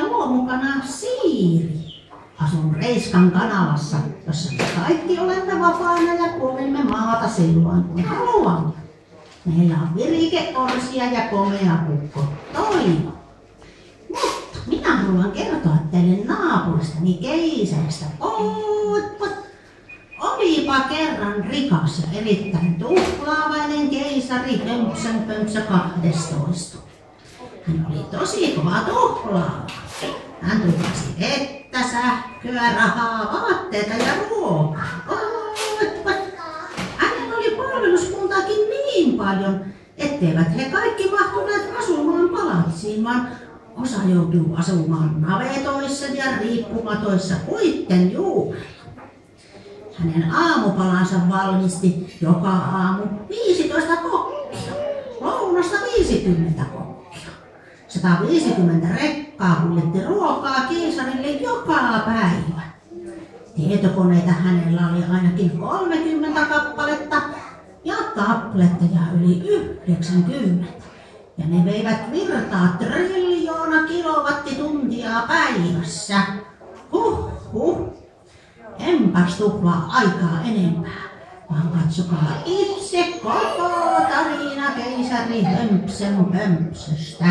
Luomukana Siiri. Asun Reiskan kanavassa, jossa me kaikki olemme vapaana ja kuulimme maata silloin kun haluamme. Meillä on virikeorsia ja komea kukko Toivo. Mutta minä haluan kertoa teille naapuristani keisarista. Olipa kerran rikas ja erittäin tuhlaavainen keisari Hömpsö 12. Hän oli tosi kova tuhlaava. Hän tuhlasi vettä, sähköä, rahaa, vaatteita ja ruokaa. Hänellä oli palveluskuntaakin niin paljon, etteivät he kaikki mahtuneet asumaan palatsiin, vaan osa joutuu asumaan navetoissa ja riippumatoissa puitten juurella. Hänen aamupalansa valmisti joka aamu 15 kokkia, lounasta 50 kokkia. 150 rekkaa kuljetti ruokaa keisarille joka päivä. Tietokoneita hänellä oli ainakin 30 kappaletta ja tabletteja yli 90. Ja ne veivät virtaa 1 triljoona kilowattituntia päivässä. Enpäs tuhlaa aikaa enempää, vaan katsokaa itse koko tarina keisari Hömpsön Pömpsöstä.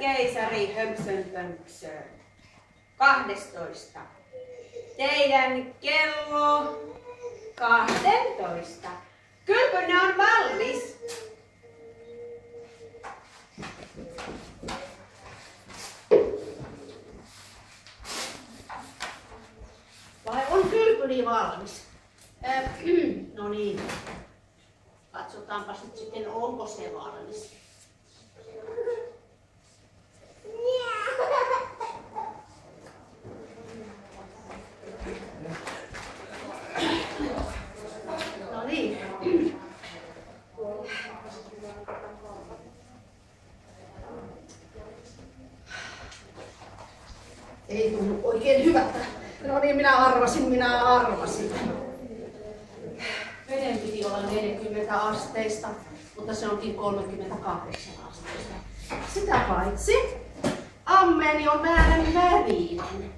Keisari Hömpsön Pömpsö 12. Teidän kello 12. Kylpynne on valmis. Vai on kylpyni valmis? No niin. Katsotaanpas nyt sitten, onko se valmis. No niin. Ei tunnu oikein hyvältä. No niin, minä arvasin. Veden piti olla 40 asteista, mutta se onkin 38 asteista. Sitä paitsi ammeeni on väärän värinen.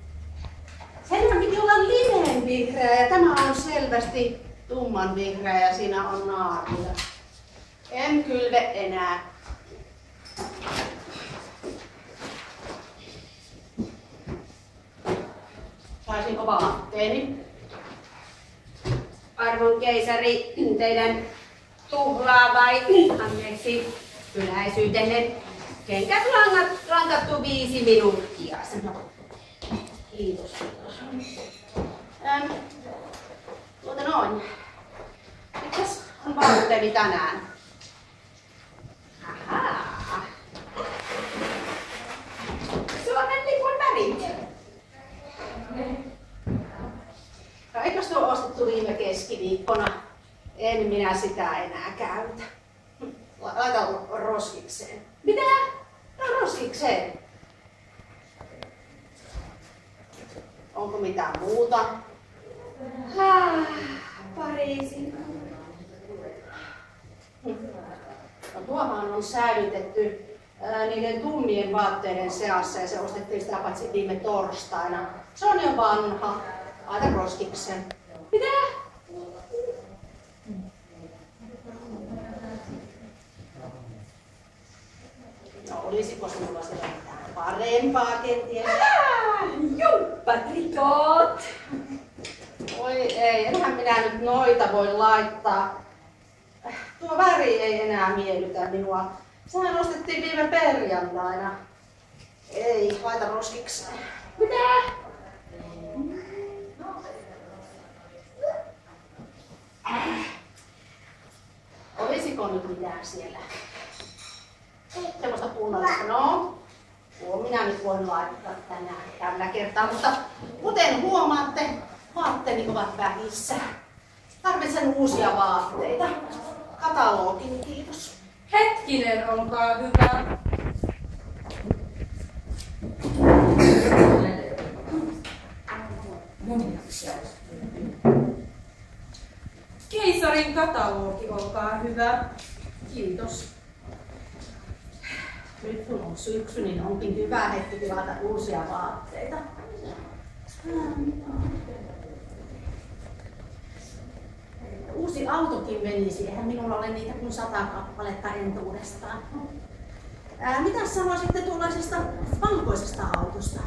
Sen piti olla limeänvihreä ja tämä on selvästi tummanvihreä ja siinä on naaria. En kylve enää. Saisinko vaatteeni? Arvon keisari, teidän anteeksi, yläisyytenne kengät lankattu 5 minuuttia. Kiitos. Noin. Mitäs on vaatteeni tänään? Ahaa. Suomen lipun värit. Eikös tuo ostettu viime keskiviikkona? En minä sitä enää käytä. Laita roskikseen. Mitä? No roskikseen. Onko mitään muuta? Pariisin. No, tuohan on säilytetty niiden tummien vaatteiden seassa ja se ostettiin sitä paitsi viime torstaina. Se on jo vanha. Laita roskikseen. Mitä? No olisiko sinulla siellä mitään parempaa kenties? Jumppatrikot! Oi ei, enhän minä nyt noita voi laittaa. Tuo väri ei enää miellytä minua. Sehän ostettiin viime perjantaina. Ei, laita roskikseen. Mitä? Olisiko nyt mitään siellä? Semmoista punaista. No, tuo minä nyt voin laittaa tänään tällä kertaa, mutta kuten huomaatte, vaatteeni ovat vähissä. Tarvitsen uusia vaatteita. Katalogin, kiitos. Hetkinen, olkaa hyvä. Keisarin katalogi, olkaa hyvä. Kiitos. Nyt kun on syksy, niin onkin hyvä hetki tilata uusia vaatteita. Uusi autokin menisi, eihän minulla ole niitä kuin 100 kappaletta entuudestaan. Mitä sanoisitte tuollaisesta valkoisesta autosta?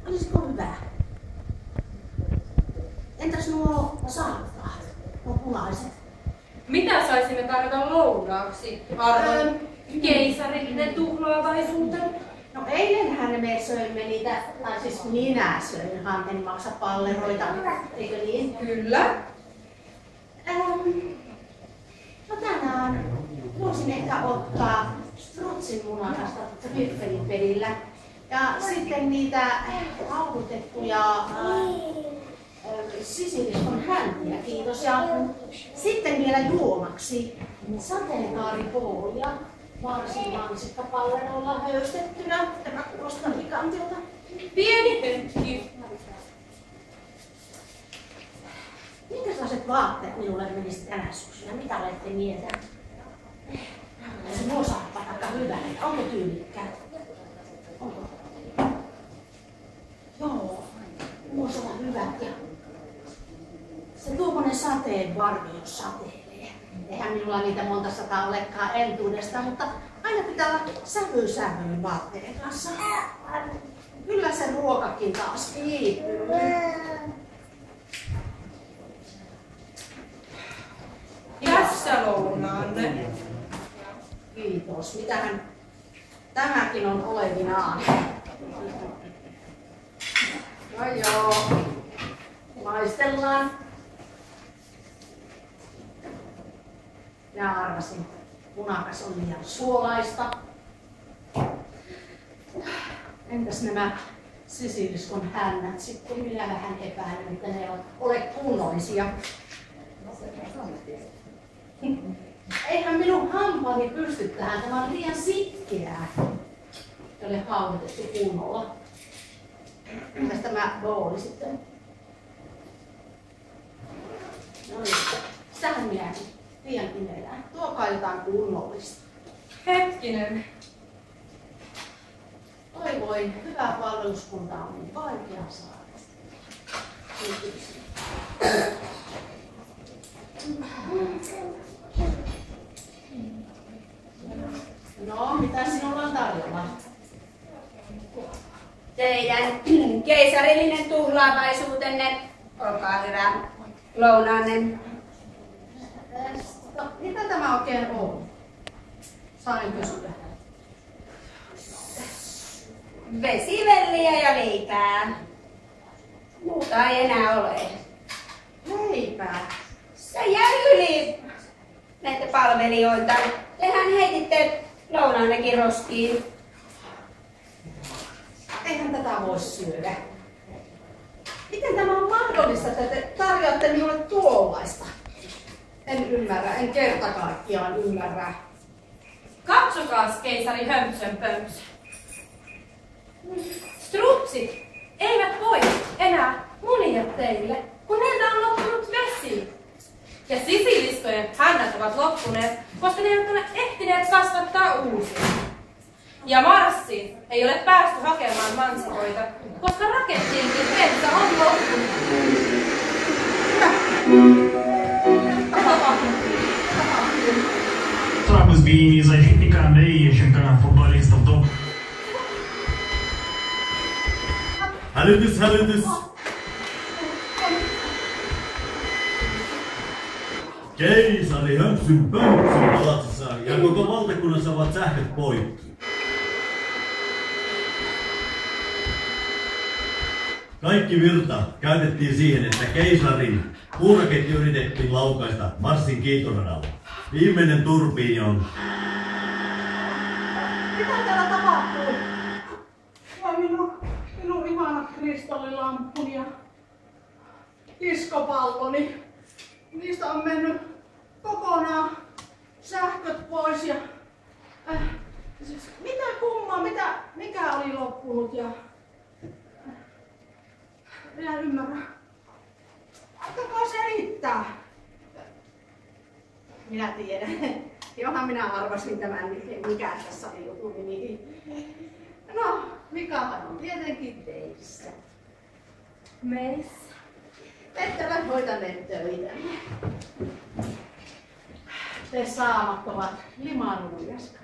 Olisiko hyvä? Entäs nuo saappaat, nuo punaiset? Mitä saisimme tarjota lounaaksi, arvon keisarillinen tuhlaavaisuuteen? No eilenhän me söimme niitä, tai siis minä söin, en maksa palleroita, eikö niin? Kyllä. No tänään voisin ehkä ottaa strutsin munakasta Ryffelin pelillä. Ja sitten niitä haudutettuja sisiliskon häntiä, kiitos. Ja sitten vielä juomaksi sateenkaaripoolia, varsin mansikkapalleroilla höystettynä. Tämä kuulostaa pikantilta. Pieni hetki. Minkälaiset vaatteet minulle menisi tänä syksynä? Mitä olette mieltä? Se nuo saappaat aika hyvät. Onko tyylikkäät? Onko? Joo, voisi olla hyvät. Ja se tuommoinen sateen varjo, jos satelee. Eihän minulla niitä monta sataa olekaan entuudesta, mutta aina pitää olla sävyyn vaatteiden kanssa. Kyllä se ruokakin taas viipyy. Tässä lounaanne. Kiitos. Mitähän tämäkin on olevinaan? No joo. Maistellaan. Minä arvasin, punakas on liian suolaista. Entäs nämä sisiliskon hännät sitten? Minä vähän epäilen, että ne eivät ole kunnollisia. Eihän minun hampaani pysty tähän, tämä on liian sitkeää. Ei ole haudutettu kunnolla. Mitäs tämä booli sitten? No niin, sitähän minä liian imelään. Tuokaa jotain kunnollista. Hetkinen. Oi voi, hyvää palveluskuntaa on niin vaikea saada. Kiitos. No, mitä sinulla on tarjolla? Teidän Keisarillinen tuhlaavaisuutenne. Olkaa hyvä. Lounaanne. Mitä tämä oikein on? Sain kysyä. Vesivelliä ja leipää. Muuta ei enää ole. Leipää. Se jää yli näitä palvelijoita. Tehän heititte lounaannekin roskiin. Eihän tätä voi syödä. Miten tämä on mahdollista, että te tarjoatte minulle tuollaista? En ymmärrä, en kerta kaikkiaan ymmärrä. Katsokaas, keisari Hömpsön pömpsö. Strutsit eivät voi enää munia teille, kun heiltä on loppunut vesi. Ja sisiliskojen hännät ovat loppuneet, koska ne eivät ole ehtineet kasvattaa uusia. Ja Marssiin ei ole päästy hakemaan mansikoita, koska rakettienkin metsä on loppunut. Trapez bine, защитника Андрея Ещенко, футболистов топ. Hälytys, hälytys! Keisari Hömpsyn pönksyn palatsissa ja koko valtakunnassa ovat sähköt poikki. Kaikki virta käytettiin siihen, että keisarin puuraketti yritettiin laukaista Marsin kiitoradalla. Viimeinen turbiini on... Mitä täällä tapahtuu? Ja minun ihanat kristallilampuni ja diskopalloni. Niistä on mennyt kokonaan sähköt pois ja... siis mitä kummaa, mikä oli loppunut ja... Minä ymmärrän. Antakaa selittää. Minä tiedän. Johan minä arvasin tämän, mikä tässä oli joku nimi. No, vikahan on tietenkin teissä. Meissä. Ette ole hoitaneet töitä. Te saamattomat limanuujaskat.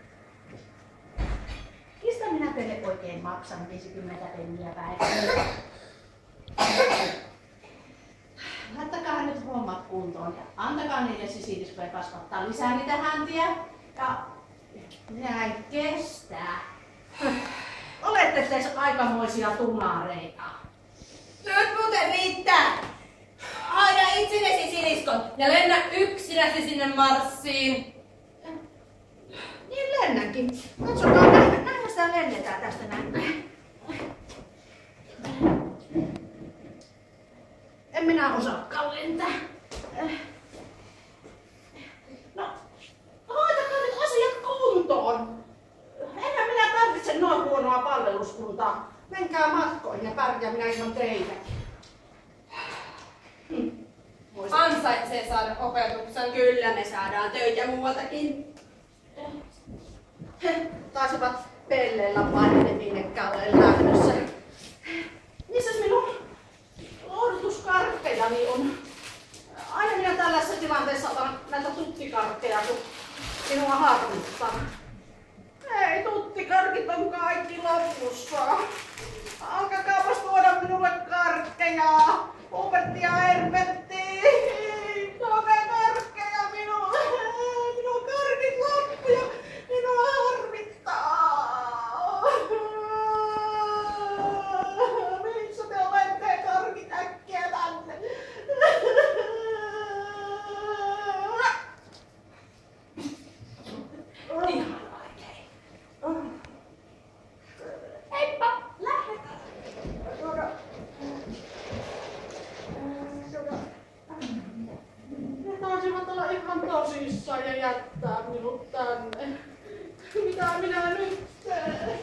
Mistä minä teille oikein maksan 50 penniä päivässä? Laittakaa nyt hommat kuntoon ja antakaa niille sisiliskoja kasvattaa lisää niitä häntiä. Ja minä en kestää. Olette te aikamoisia tunareita. Nyt muuten riittää. Aina itsenesi siliskot. Ja lennä yksinäsi sinne Marssiin. Niin lennänkin. Katsokaa, näin sitä lennetään tästä näin. En minä osaakaan lentää. No, hoitakaa nyt asiat kuntoon. Enhän minä tarvitse noin huonoa palveluskuntaa. Menkää matkoihin ja pärjää minä ilman teitäkin. Ansaitsee saada opetuksen. Kyllä me saadaan töitä muualtakin. He taisivat pelleillä painelle minnekään ole lähdössä. Missäs minun lohdutuskarkkejani on? Aina minä tällaisessa tilanteessa otan näitä tuttikarkkeja, kun minua harmittaa. Ei, tuttikarkit on kaikki lopussa. Alkakaapas tuoda minulle karkkeja. Opettaja Herbertti. Tuokaa karkkeja minulle. Minun karkit loppu ja minua harmittaa. Missä te olette karkit äkkiä tänne? Ihan oikein. Heippa, lähdetään. Ne taisivat olla ihan tosissaan ja jättää minut tänne. Mitä minä nyt teen?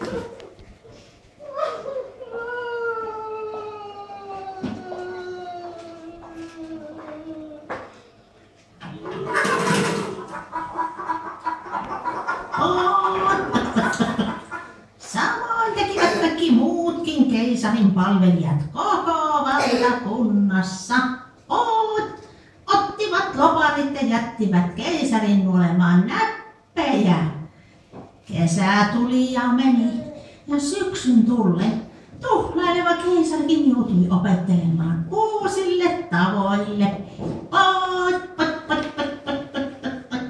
Samoin tekivät kaikki muutkin keisarin palvelijat koko valtakunnassa. Ottivat loparit ja jättivät keisarin nuolemaan näppejä. Kesä tuli ja meni ja syksyn tullen Tuhlaileva keisarikin joutui opettelemaan uusille tavoille. Pat, pat, pat, pat, pat, pat, pat, pat.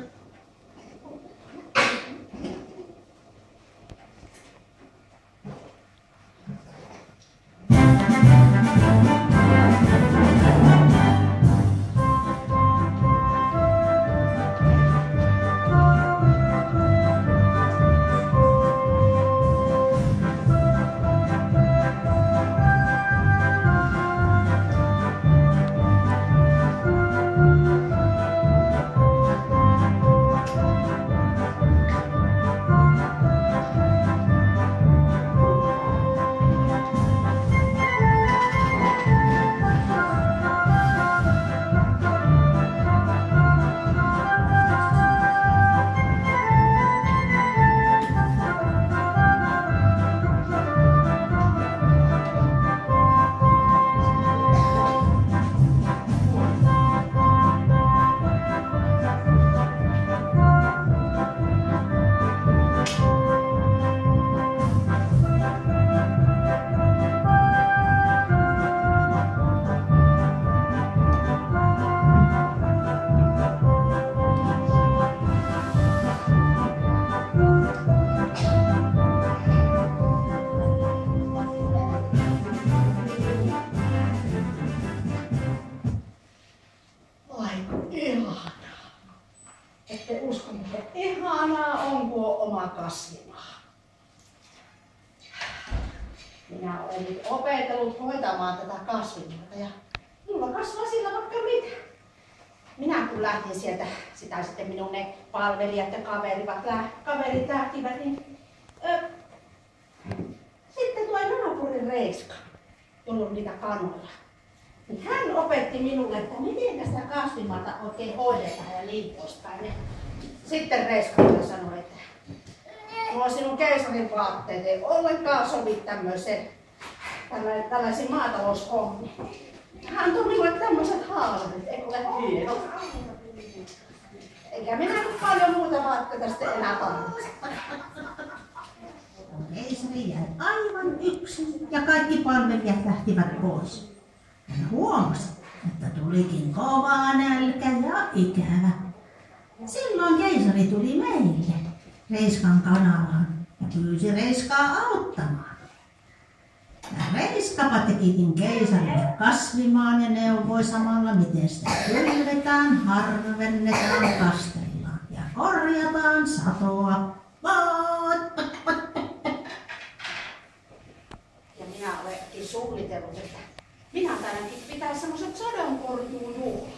Ette usko, miten ihanaa on, kun on oma kasvimaa. Minä olen nyt opetellut hoitamaan tätä kasvimaata ja mulla kasvaa sillä vaikka mitä. Minä kun lähdin sieltä, sitä sitten minun ne palvelijat ja kaverit lähtivät, niin sitten tuo naapurin Reiska, jolla on niitä kanoja. Niin hän opetti minulle, että miten sitä kasvimaata oikein hoidetaan ja niin poispäin. Sitten Reiska sanoi, että nuo sinun keisarin vaatteet ei ollenkaan sovi tällaisiin maataloushommiin. Hän tuli minulle tämmöiset haalarit, eikö ole hienot? Eikä minä nyt paljon muuta vaatteita sitten enää tarvitse. Keisari jäi aivan yksin ja kaikki palvelijat lähtivät pois. Hän huomasi, että tulikin kova nälkä ja ikävä. Silloin keisari tuli meille, Reiskan kanalaan, ja pyysi Reiskaa auttamaan. Ja Reiskapa tekikin keisarille kasvimaan ja neuvoi samalla, miten sitä kylvetään, harvennetaan, kastellaan ja korjataan satoa. Ja minä olenkin suunnitellut, että minä taidankin pitää semmoiset sadonkorjuujuhlat.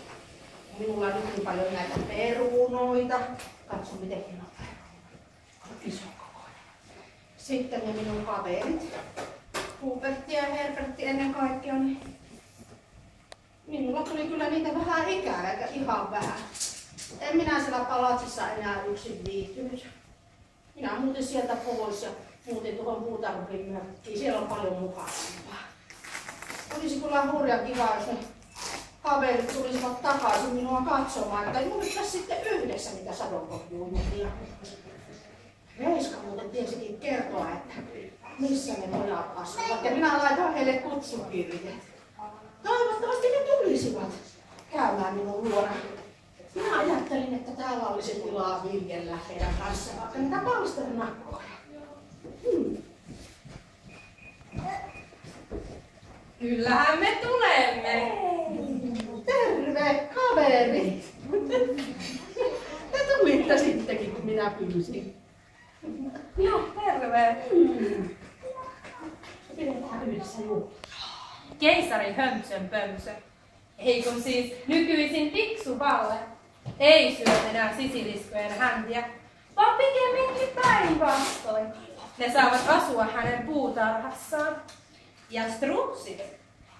Minulla on niin paljon näitä perunoita. Katso mitenkin on perunoita. Iso kokoinen. Sitten ne minun kaverit. Hubertti ja Herbertti ennen kaikkea. Niin minulla tuli kyllä niitä vähän ikää, eikä ihan vähän. En minä siellä palatsissa enää yksin viihtynyt. Minä muutin sieltä pois ja muutin tuohon puutarhurin mökkiin. Siellä on paljon mukavampaa. Olisi kyllä hurja kiva, jos ne kaverit tulisivat takaisin minua katsomaan, että juhlittaisiin sitten yhdessä niitä sadonkorjuujuhlia. Reiska muuten tiesikin kertoa, että missä ne pojat asuvat, ja minä laitan heille kutsukirjeet. Toivottavasti ne tulisivat käymään minun luona. Minä ajattelin, että täällä olisi tilaa viljellä heidän kanssaan vaikka niitä palsternakkoja. Kyllähän me tulemme. Terve, kaveri! Te tulitte sittenkin, kun minä pyysin. Joo, terve. Pidetään yhdessä juhlia. Keisari hömsön pömsö. Ei kun siis nykyisin fiksu Valle ei syö enää sisiliskojen häntiä, vaan pikemminkin päinvastoin. Ne saavat asua hänen puutarhassaan. Ja strutsit,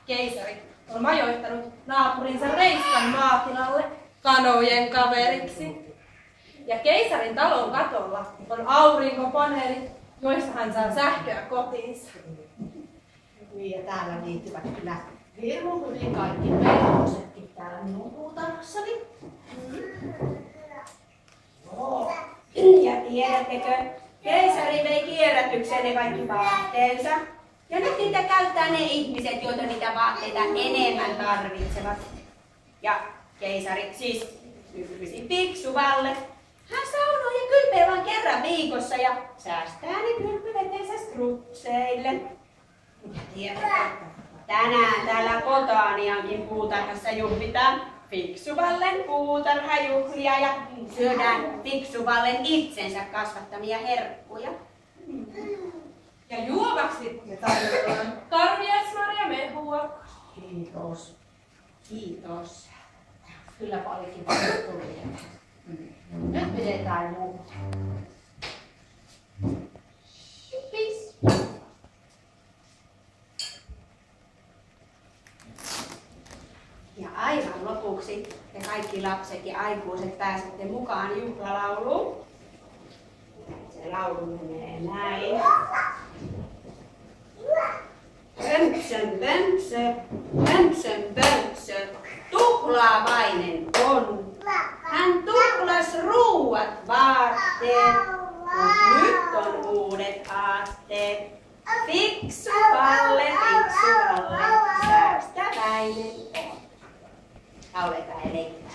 keisari, on majoittanut naapurinsa Reiskan maatilalle kanojen kaveriksi. Ja keisarin talon katolla on aurinkopaneelit, joista hän saa sähköä kotiinsa. Niin, ja täällä liittyvät kyllä hirmu hyvin kaikki perhosetkin täällä minun puutarhassani. Ja tiedättekö, keisari vei kierrätykseen ne kaikki vaatteensa. Ja nyt niitä käyttää ne ihmiset, joita niitä vaatteita enemmän tarvitsevat. Ja keisari, siis nykyisin fiksuvalle, hän saunoo ja kylpee vain kerran viikossa ja säästää ne kylpyvetensä strutseille. Ja tiedätkö, tänään täällä Botaniankin puutarhassa juhlitaan Fiksuvallen puutarhajuhlia ja syödään Fiksuvallen itsensä kasvattamia herkkuja. Ja juovaksi me tarjotaan karviasmaria mehua. Kiitos. Kiitos. Kyllä paljonkin tuli. Nyt pidetään muuta. Pis. Ja aivan lopuksi te kaikki lapset ja aikuiset pääsette mukaan juhlalauluun. Se laulu menee näin. Pömsön, pömsö, pömsön, pömsö, tuhlaavainen on. Hän tuhlas ruuat vaatteet, mut nyt on uudet aatteet. Fiksuvalle, säästäväinen on. Lauletaan ja leikitään.